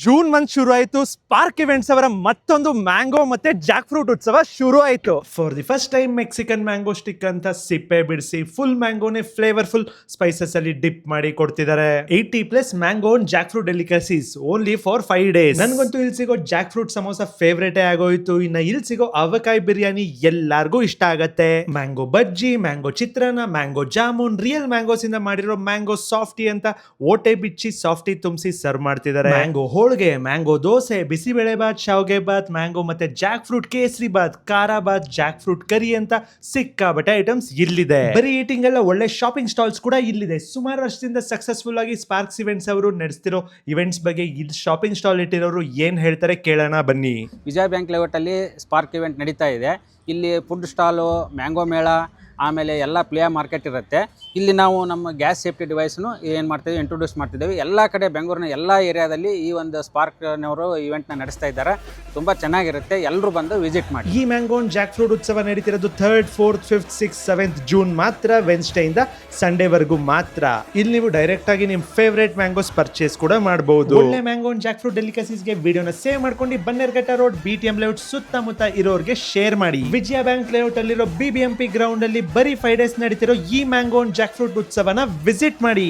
June month ಶುರು ಆಯಿತು. Spark events ಅವರ ಮತ್ತೊಂದು ಮ್ಯಾಂಗೋ ಮತ್ತೆ ಜಾಕ್ ಫ್ರೂಟ್ ಉತ್ಸವ ಶುರು ಆಯಿತು. For the first time Mexican mango stick ಅಂತ ಸಿಪ್ಪೆ ಬಿಡಿಸಿ ಫುಲ್ ಮ್ಯಾಂಗೋನೇ ಫ್ಲೇವರ್ಫುಲ್ ಸ್ಪೈಸಸ್ ಅಲ್ಲಿ ಡಿಪ್ ಮಾಡಿ ಕೊಡ್ತಿದ್ದಾರೆ. 80+ mango jack fruit delicacies only for 5 days. ನನ್ಗಂತೂ ಇಲ್ಲಿ ಸಿಗೋ ಜಾಕ್ ಫ್ರೂಟ್ ಸಮೋಸ ಫೇವ್ರೇಟೇ ಆಗೋಯ್ತು. ಇನ್ನ ಇಲ್ಲಿ ಸಿಗೋ ಅವಕಾಯಿ ಬಿರಿಯಾನಿ ಎಲ್ಲಾರ್ಗೂ ಇಷ್ಟ ಆಗತ್ತೆ. ಮ್ಯಾಂಗೋ ಬಜ್ಜಿ, ಮ್ಯಾಂಗೋ ಚಿತ್ರಾನ್ನ, ಮ್ಯಾಂಗೋ ಜಾಮೂನ್, ರಿಯಲ್ ಮ್ಯಾಂಗೋಸ್ ಇಂದ ಮಾಡಿರೋ ಮ್ಯಾಂಗೋ ಸಾಫ್ಟಿ ಅಂತ ಓಟೆ ಬಿಚ್ಚಿ ಸಾಫ್ಟಿ ತುಂಬಿಸಿ ಸರ್ವ್ ಮಾಡ್ತಿದ್ದಾರೆ. ಮ್ಯಾಂಗೋ ಹೋಳಿಗೆ, ಮ್ಯಾಂಗೋ ದೋಸೆ, ಬಿಸಿಬೇಳೆ ಬಾತ್, ಶಾವ್ಗೆ ಬಾತ್, ಮ್ಯಾಂಗೋ ಮತ್ತೆ ಜಾಕ್ ಫ್ರೂಟ್ ಕೇಸರಿ ಬಾತ್, ಖಾರ ಬಾತ್, ಜಾಕ್ ಫ್ರೂಟ್ ಕರಿ ಅಂತ ಸಿಕ್ಕಾಬಟ್ಟೆ ಐಟಮ್ಸ್ ಇಲ್ಲಿದೆ. ಬರೀ ಈಟಿಂಗ್ ಎಲ್ಲ ಒಳ್ಳೆ ಶಾಪಿಂಗ್ ಸ್ಟಾಲ್ಸ್ ಕೂಡ ಇಲ್ಲಿದೆ. ಸುಮಾರು ವರ್ಷದಿಂದ ಸಕ್ಸಸ್ಫುಲ್ ಆಗಿ ಸ್ಪಾರ್ಕ್ಸ್ ಇವೆಂಟ್ಸ್ ಅವರು ನಡೆಸ್ತಿರೋ ಇವೆಂಟ್ಸ್ ಬಗ್ಗೆ ಇಲ್ಲಿ ಶಾಪಿಂಗ್ ಸ್ಟಾಲ್ ಇಟ್ಟಿರೋರು ಏನ್ ಹೇಳ್ತಾರೆ ಕೇಳೋಣ ಬನ್ನಿ. ವಿಜಯ ಬ್ಯಾಂಕ್ ಲೇಔಟ್ ಅಲ್ಲಿ ಸ್ಪಾರ್ಕ್ ಇವೆಂಟ್ ನಡೀತಾ ಇದೆ. ಇಲ್ಲಿ ಫುಡ್ ಸ್ಟಾಲು, ಮ್ಯಾಂಗೋ ಮೇಳ, ಆಮೇಲೆ ಎಲ್ಲ ಪ್ಲೇ ಮಾರ್ಕೆಟ್ ಇರುತ್ತೆ. ಇಲ್ಲಿ ನಾವು ನಮ್ಮ ಗ್ಯಾಸ್ ಸೇಫ್ಟಿ ಡಿವೈಸ್ನು ಏನು ಮಾಡ್ತೀವಿ, ಇಂಟ್ರೊಡ್ಯೂಸ್ ಮಾಡ್ತಿದ್ದೇವೆ. ಎಲ್ಲ ಕಡೆ ಬೆಂಗಳೂರಿನ ಎಲ್ಲ ಏರಿಯಾದಲ್ಲಿ ಈ ಒಂದು ಸ್ಪಾರ್ಕ್ನವರು ಇವೆಂಟ್ನ ನಡೆಸ್ತಾ ಇದ್ದಾರೆ. ತುಂಬ ಚೆನ್ನಾಗಿರುತ್ತೆ, ಎಲ್ಲರೂ ಬಂದು ವಿಸಿಟ್ ಮಾಡಿ. ಈ ಮ್ಯಾಂಗೋ ಜಾಕ್ ಫ್ರೂಟ್ ಉತ್ಸವ ನಡೀತಿರೋದು 3rd, 4th, 5th, 6th, 7th June ಮಾತ್ರ. ವೆನ್ಸ್ಡೇ ಇಂದ ಸಂಡೇ ವರೆಗೂ ಮಾತ್ರ. ಇಲ್ಲಿ ನೀವು ಡೈರೆಕ್ಟ್ ಆಗಿ ನಿಮ್ ಫೇವರೇಟ್ ಮ್ಯಾಂಗೋಸ್ ಪರ್ಚೇಸ್ ಕೂಡ ಮಾಡಬಹುದು. ಒಳ್ಳೆ ಮ್ಯಾಂಗೋ ಜಾಕ್ ಫ್ರೂಟ್ ಡೆಲಿಕಸೀಸ್ಗೆ ವಿಡಿಯೋನ ಸೇವ್ ಮಾಡ್ಕೊಂಡು ಬನ್ನೇರ್ಘಟ್ಟ ರೋಡ್, BTM ಲೇಔಟ್ ಸುತ್ತಮುತ್ತ ಇರೋರಿಗೆ ಶೇರ್ ಮಾಡಿ. ವಿಜಯ ಬ್ಯಾಂಕ್ ಲೇಔಟ್ ಅಲ್ಲಿರೋ BBMP ಗ್ರೌಂಡ್ ಅಲ್ಲಿ ಬರೀ 5 days ನಡೀತಿರೋ ಈ ಮ್ಯಾಂಗೋ ಜಾಕ್ ಫ್ರೂಟ್ ಉತ್ಸವನ ವಿಸಿಟ್ ಮಾಡಿ.